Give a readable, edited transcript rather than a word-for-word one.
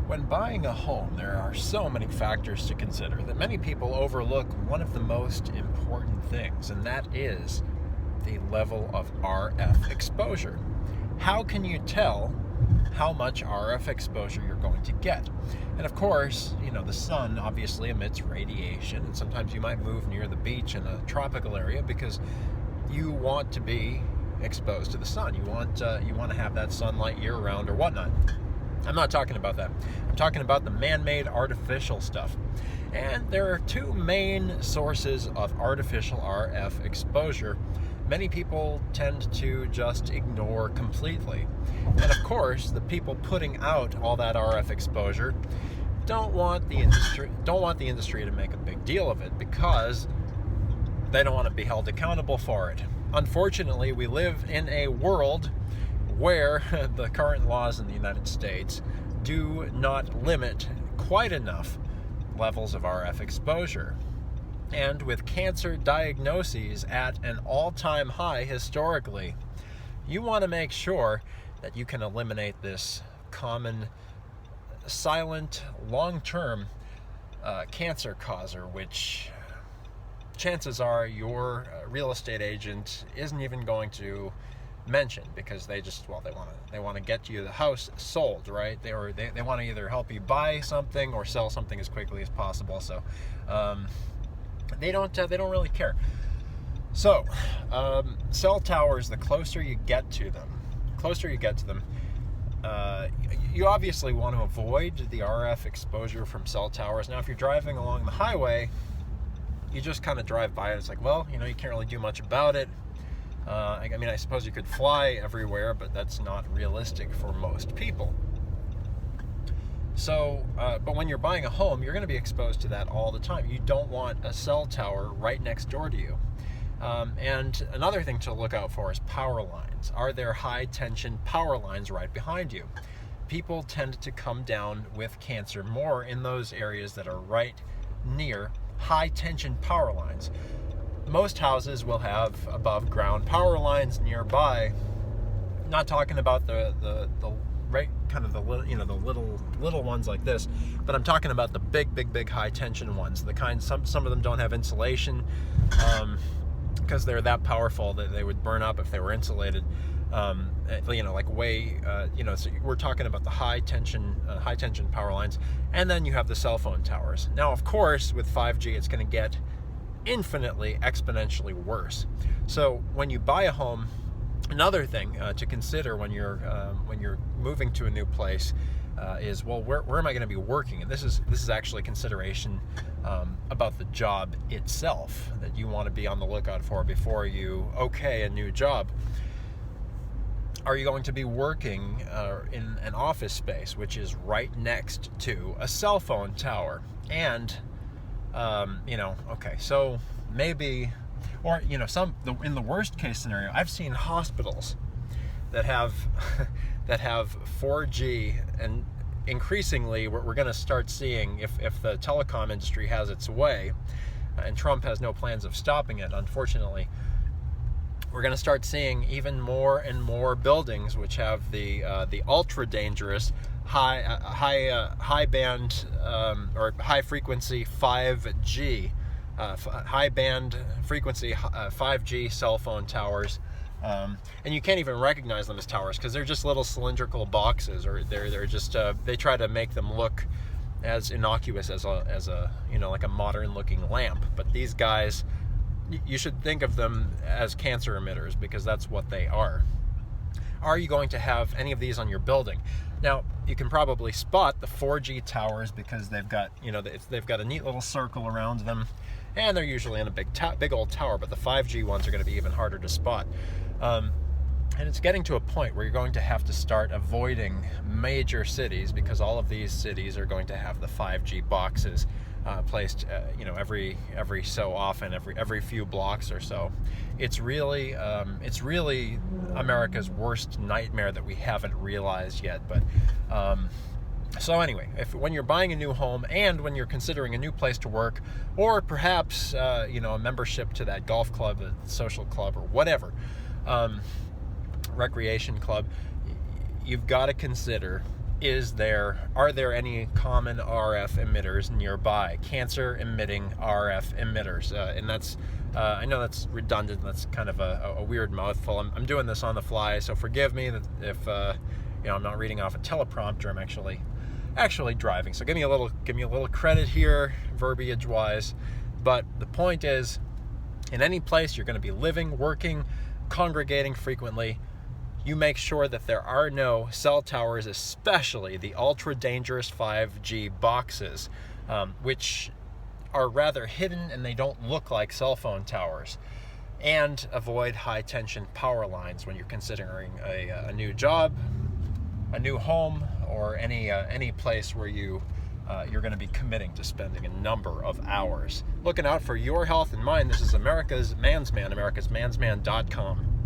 When buying a home, there are so many factors to consider that many people overlook one of the most important things, and that is the level of RF exposure. How can you tell how much RF exposure you're going to get? And of course, the sun obviously emits radiation, and sometimes you might move near the beach in a tropical area because you want to be exposed to the sun. You want to have that sunlight year-round or whatnot. I'm not talking about that. I'm talking about the man-made artificial stuff. And there are two main sources of artificial RF exposure many people tend to just ignore completely. And of course, the people putting out all that RF exposure don't want the industry to make a big deal of it because they don't want to be held accountable for it. Unfortunately, we live in a world where the current laws in the United States do not limit quite enough levels of RF exposure. And with cancer diagnoses at an all-time high historically, you want to make sure that you can eliminate this common, silent, long-term cancer causer, which chances are your real estate agent isn't even going to mention because they want to get you the house sold, right? They want to either help you buy something or sell something as quickly as possible. So they don't really care. So cell towers, the closer you get to them, you obviously want to avoid the RF exposure from cell towers. Now, if you're driving along the highway, you just kind of drive by it. It's like, well, you can't really do much about it. I suppose you could fly everywhere, but that's not realistic for most people. So, but when you're buying a home, you're going to be exposed to that all the time. You don't want a cell tower right next door to you. And another thing to look out for is power lines. Are there high-tension power lines right behind you? People tend to come down with cancer more in those areas that are right near high-tension power lines. Most houses will have above ground power lines nearby. Not talking about the right kind of the little ones like this, but I'm talking about the big high tension ones. The kind some of them don't have insulation because they're that powerful that they would burn up if they were insulated. So we're talking about the high tension power lines, and then you have the cell phone towers. Now, of course, with 5G, it's going to get infinitely exponentially worse. So when you buy a home, another thing to consider when you're moving to a new place is, well, where am I going to be working? And this is actually consideration about the job itself that you want to be on the lookout for before you okay a new job. Are you going to be working in an office space which is right next to a cell phone tower? And so maybe, or in the worst case scenario, I've seen hospitals that have 4G, and increasingly we're going to start seeing, if the telecom industry has its way, and Trump has no plans of stopping it, unfortunately, we're going to start seeing even more and more buildings which have the ultra dangerous high band or high frequency 5G, high band frequency 5G cell phone towers, and you can't even recognize them as towers because they're just little cylindrical boxes, or they're just they try to make them look as innocuous as a like a modern looking lamp. But these guys, you should think of them as cancer emitters because that's what they are. Are you going to have any of these on your building? Now, you can probably spot the 4G towers because they've got a neat little circle around them, and they're usually in a big old tower. But the 5G ones are going to be even harder to spot. And it's getting to a point where you're going to have to start avoiding major cities because all of these cities are going to have the 5G boxes placed, every so often, every few blocks or so. It's really America's worst nightmare that we haven't realized yet. But so anyway, when you're buying a new home and when you're considering a new place to work, or perhaps a membership to that golf club, a social club, or whatever, recreation club, you've got to consider are there any common RF emitters nearby, cancer emitting RF emitters? And that's I know that's redundant, that's kind of a weird mouthful. I'm doing this on the fly, so forgive me if I'm not reading off a teleprompter. I'm actually driving, so give me a little credit here, verbiage wise. But the point is, in any place you're going to be living, working, congregating frequently, you make sure that there are no cell towers, especially the ultra dangerous 5G boxes, which are rather hidden and they don't look like cell phone towers. And avoid high tension power lines when you're considering a new job, a new home, or any place where you're going to be committing to spending a number of hours. Looking out for your health and mine. This is America's Mansman, americasmansman.com.